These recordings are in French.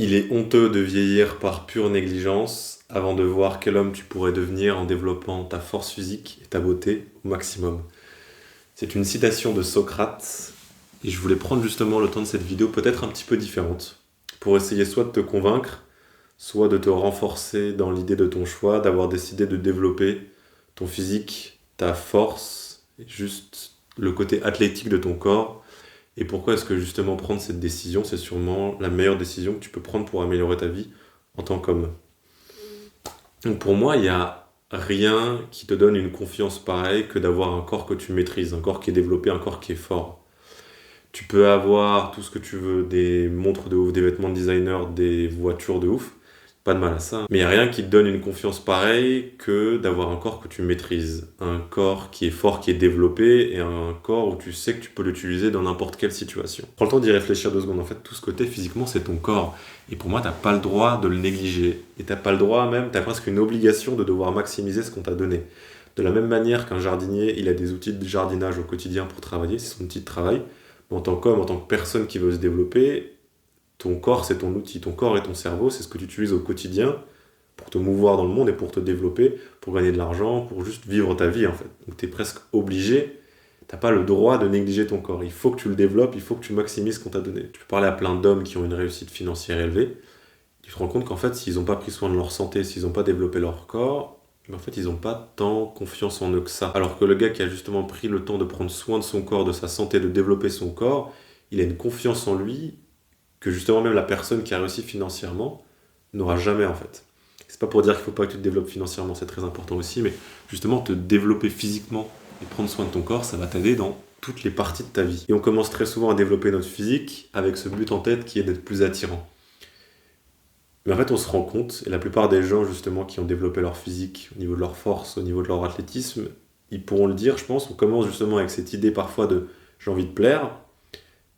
Il est honteux de vieillir par pure négligence avant de voir quel homme tu pourrais devenir en développant ta force physique et ta beauté au maximum. C'est une citation de Socrate et je voulais prendre justement le temps de cette vidéo peut-être un petit peu différente pour essayer soit de te convaincre, soit de te renforcer dans l'idée de ton choix, d'avoir décidé de développer ton physique, ta force, et juste le côté athlétique de ton corps. Et pourquoi est-ce que justement prendre cette décision, c'est sûrement la meilleure décision que tu peux prendre pour améliorer ta vie en tant qu'homme. Donc pour moi, il n'y a rien qui te donne une confiance pareille que d'avoir un corps que tu maîtrises, un corps qui est développé, un corps qui est fort. Tu peux avoir tout ce que tu veux, des montres de ouf, des vêtements de designer, des voitures de ouf, pas de mal à ça. Mais il n'y a rien qui te donne une confiance pareille que d'avoir un corps que tu maîtrises. Un corps qui est fort, qui est développé, et un corps où tu sais que tu peux l'utiliser dans n'importe quelle situation. Prends le temps d'y réfléchir 2 secondes. En fait, tout ce côté physiquement, c'est ton corps. Et pour moi, t'as pas le droit de le négliger. Et t'as pas le droit même, t'as presque une obligation de devoir maximiser ce qu'on t'a donné. De la même manière qu'un jardinier, il a des outils de jardinage au quotidien pour travailler, c'est son outil de travail. En tant qu'homme, en tant que personne qui veut se développer, ton corps, c'est ton outil. Ton corps et ton cerveau, c'est ce que tu utilises au quotidien pour te mouvoir dans le monde et pour te développer, pour gagner de l'argent, pour juste vivre ta vie, en fait. Donc, tu es presque obligé, tu n'as pas le droit de négliger ton corps. Il faut que tu le développes, il faut que tu maximises ce qu'on t'a donné. Tu peux parler à plein d'hommes qui ont une réussite financière élevée. Tu te rends compte qu'en fait, s'ils n'ont pas pris soin de leur santé, s'ils n'ont pas développé leur corps, en fait, ils n'ont pas tant confiance en eux que ça. Alors que le gars qui a justement pris le temps de prendre soin de son corps, de sa santé, de développer son corps, il a une confiance en lui que justement même la personne qui a réussi financièrement n'aura jamais en fait. C'est pas pour dire qu'il faut pas que tu te développes financièrement, c'est très important aussi, mais justement te développer physiquement et prendre soin de ton corps, ça va t'aider dans toutes les parties de ta vie. Et on commence très souvent à développer notre physique avec ce but en tête qui est d'être plus attirant. Mais en fait, on se rend compte, et la plupart des gens justement qui ont développé leur physique au niveau de leur force, au niveau de leur athlétisme, ils pourront le dire, je pense, on commence justement avec cette idée parfois de j'ai envie de plaire,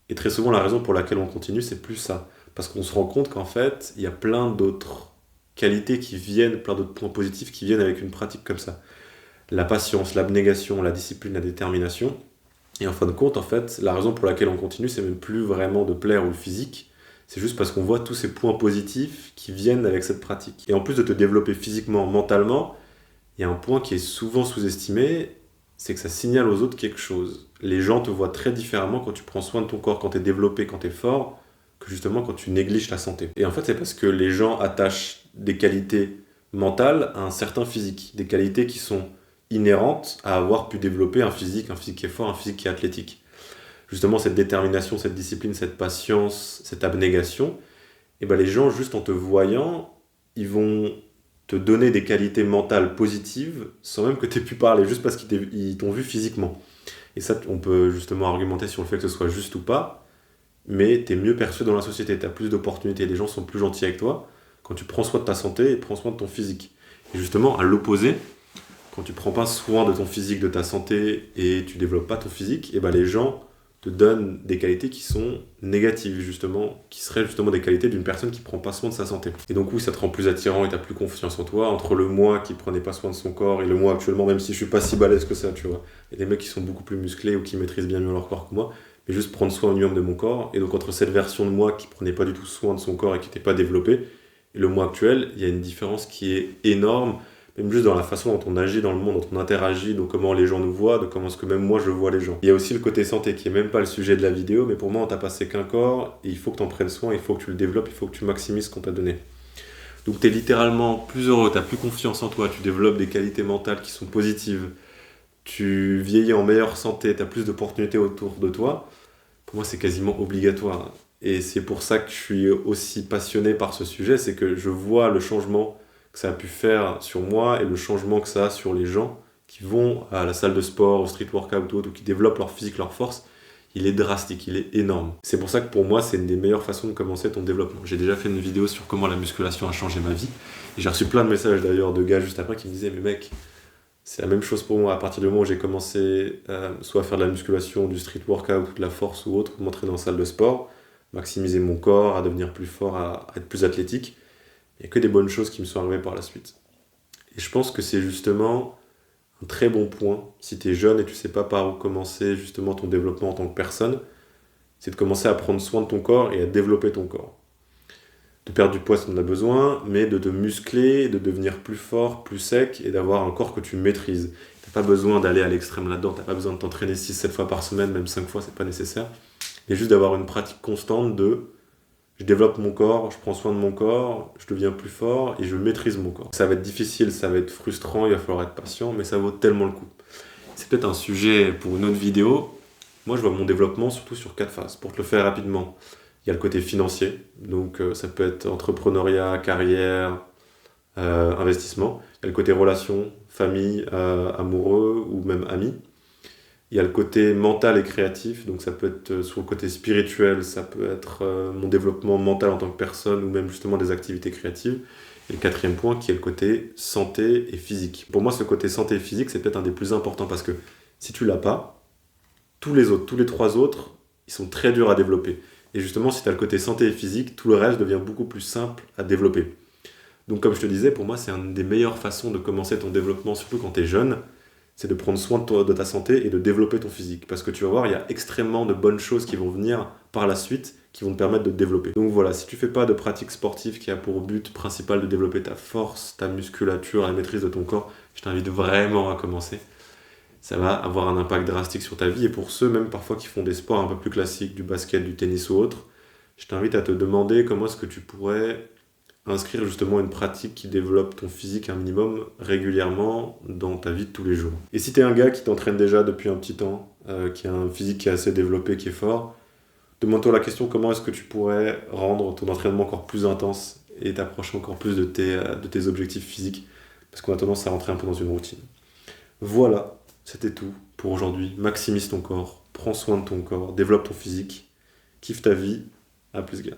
et très souvent la raison pour laquelle on continue, c'est plus ça. Parce qu'on se rend compte qu'en fait, il y a plein d'autres qualités qui viennent, plein d'autres points positifs qui viennent avec une pratique comme ça. La patience, l'abnégation, la discipline, la détermination. Et en fin de compte, en fait, la raison pour laquelle on continue, c'est même plus vraiment de plaire ou le physique, c'est juste parce qu'on voit tous ces points positifs qui viennent avec cette pratique. Et en plus de te développer physiquement, mentalement, il y a un point qui est souvent sous-estimé, c'est que ça signale aux autres quelque chose. Les gens te voient très différemment quand tu prends soin de ton corps, quand tu es développé, quand tu es fort, que justement quand tu négliges ta santé. Et en fait, c'est parce que les gens attachent des qualités mentales à un certain physique, des qualités qui sont inhérentes à avoir pu développer un physique qui est fort, un physique qui est athlétique. Justement, cette détermination, cette discipline, cette patience, cette abnégation, et ben les gens, juste en te voyant, ils vont te donner des qualités mentales positives sans même que tu aies pu parler, juste parce qu'ils t'ont vu physiquement. Et ça, on peut justement argumenter sur le fait que ce soit juste ou pas, mais tu es mieux perçu dans la société, tu as plus d'opportunités, les gens sont plus gentils avec toi quand tu prends soin de ta santé et prends soin de ton physique. Et justement, à l'opposé, quand tu prends pas soin de ton physique, de ta santé et tu développes pas ton physique, et ben les gens te donnent des qualités qui sont négatives justement, qui seraient justement des qualités d'une personne qui prend pas soin de sa santé. Et donc oui, ça te rend plus attirant et t'as plus confiance en toi, entre le moi qui prenait pas soin de son corps et le moi actuellement, même si je suis pas si balèze que ça, tu vois. Il y a des mecs qui sont beaucoup plus musclés ou qui maîtrisent bien mieux leur corps que moi, mais juste prendre soin au minimum de mon corps. Et donc entre cette version de moi qui prenait pas du tout soin de son corps et qui n'était pas développée, et le moi actuel, il y a une différence qui est énorme, même juste dans la façon dont on agit dans le monde, dont on interagit, donc comment les gens nous voient, de comment est-ce que même moi je vois les gens. Il y a aussi le côté santé qui est même pas le sujet de la vidéo, mais pour moi on t'a passé qu'un corps, et il faut que tu en prennes soin, il faut que tu le développes, il faut que tu maximises ce qu'on t'a donné. Donc tu es littéralement plus heureux, tu as plus confiance en toi, tu développes des qualités mentales qui sont positives, tu vieillis en meilleure santé, tu as plus d'opportunités autour de toi. Pour moi c'est quasiment obligatoire. Et c'est pour ça que je suis aussi passionné par ce sujet, c'est que je vois le changement que ça a pu faire sur moi et le changement que ça a sur les gens qui vont à la salle de sport, au street workout ou qui développent leur physique, leur force, il est drastique, il est énorme. C'est pour ça que pour moi, c'est une des meilleures façons de commencer ton développement. J'ai déjà fait une vidéo sur comment la musculation a changé ma vie. Et j'ai reçu plein de messages d'ailleurs de gars juste après qui me disaient « Mais mec, c'est la même chose pour moi. À partir du moment où j'ai commencé soit à faire de la musculation, du street workout ou de la force ou autre, m'entraîner en salle de sport, maximiser mon corps, à devenir plus fort, à être plus athlétique, il n'y a que des bonnes choses qui me sont arrivées par la suite. » Et je pense que c'est justement un très bon point, si tu es jeune et tu sais pas par où commencer justement ton développement en tant que personne, c'est de commencer à prendre soin de ton corps et à développer ton corps. de perdre du poids si on en a besoin, mais de te muscler, de devenir plus fort, plus sec et d'avoir un corps que tu maîtrises. T'as pas besoin d'aller à l'extrême là-dedans, t'as pas besoin de t'entraîner 6-7 fois par semaine, même 5 fois, c'est pas nécessaire. Et juste d'avoir une pratique constante de je développe mon corps, je prends soin de mon corps, je deviens plus fort et je maîtrise mon corps. Ça va être difficile, ça va être frustrant, il va falloir être patient, mais ça vaut tellement le coup. C'est peut-être un sujet pour une autre vidéo. Moi, je vois mon développement surtout sur 4 phases. Pour te le faire rapidement, il y a le côté financier, donc ça peut être entrepreneuriat, carrière, investissement. Il y a le côté relation, famille, amoureux ou même amis. Il y a le côté mental et créatif, donc ça peut être sur le côté spirituel, ça peut être mon développement mental en tant que personne ou même justement des activités créatives. Et le quatrième point qui est le côté santé et physique. Pour moi, ce côté santé et physique, c'est peut-être un des plus importants parce que si tu l'as pas, tous les trois autres, ils sont très durs à développer. Et justement, si tu as le côté santé et physique, tout le reste devient beaucoup plus simple à développer. Donc comme je te disais, pour moi, c'est une des meilleures façons de commencer ton développement, surtout quand tu es jeune, c'est de prendre soin de ta santé et de développer ton physique. Parce que tu vas voir, il y a extrêmement de bonnes choses qui vont venir par la suite, qui vont te permettre de te développer. Donc voilà, si tu fais pas de pratique sportive qui a pour but principal de développer ta force, ta musculature, la maîtrise de ton corps, je t'invite vraiment à commencer. Ça va avoir un impact drastique sur ta vie. Et pour ceux même parfois qui font des sports un peu plus classiques, du basket, du tennis ou autre, je t'invite à te demander comment est-ce que tu pourrais inscrire justement une pratique qui développe ton physique un minimum régulièrement dans ta vie de tous les jours. Et si tu es un gars qui t'entraîne déjà depuis un petit temps, qui a un physique qui est assez développé, qui est fort, demande-toi la question comment est-ce que tu pourrais rendre ton entraînement encore plus intense et t'approcher encore plus de tes objectifs physiques, parce qu'on a tendance à rentrer un peu dans une routine. Voilà, c'était tout pour aujourd'hui. Maximise ton corps, prends soin de ton corps, développe ton physique, kiffe ta vie, à plus gars.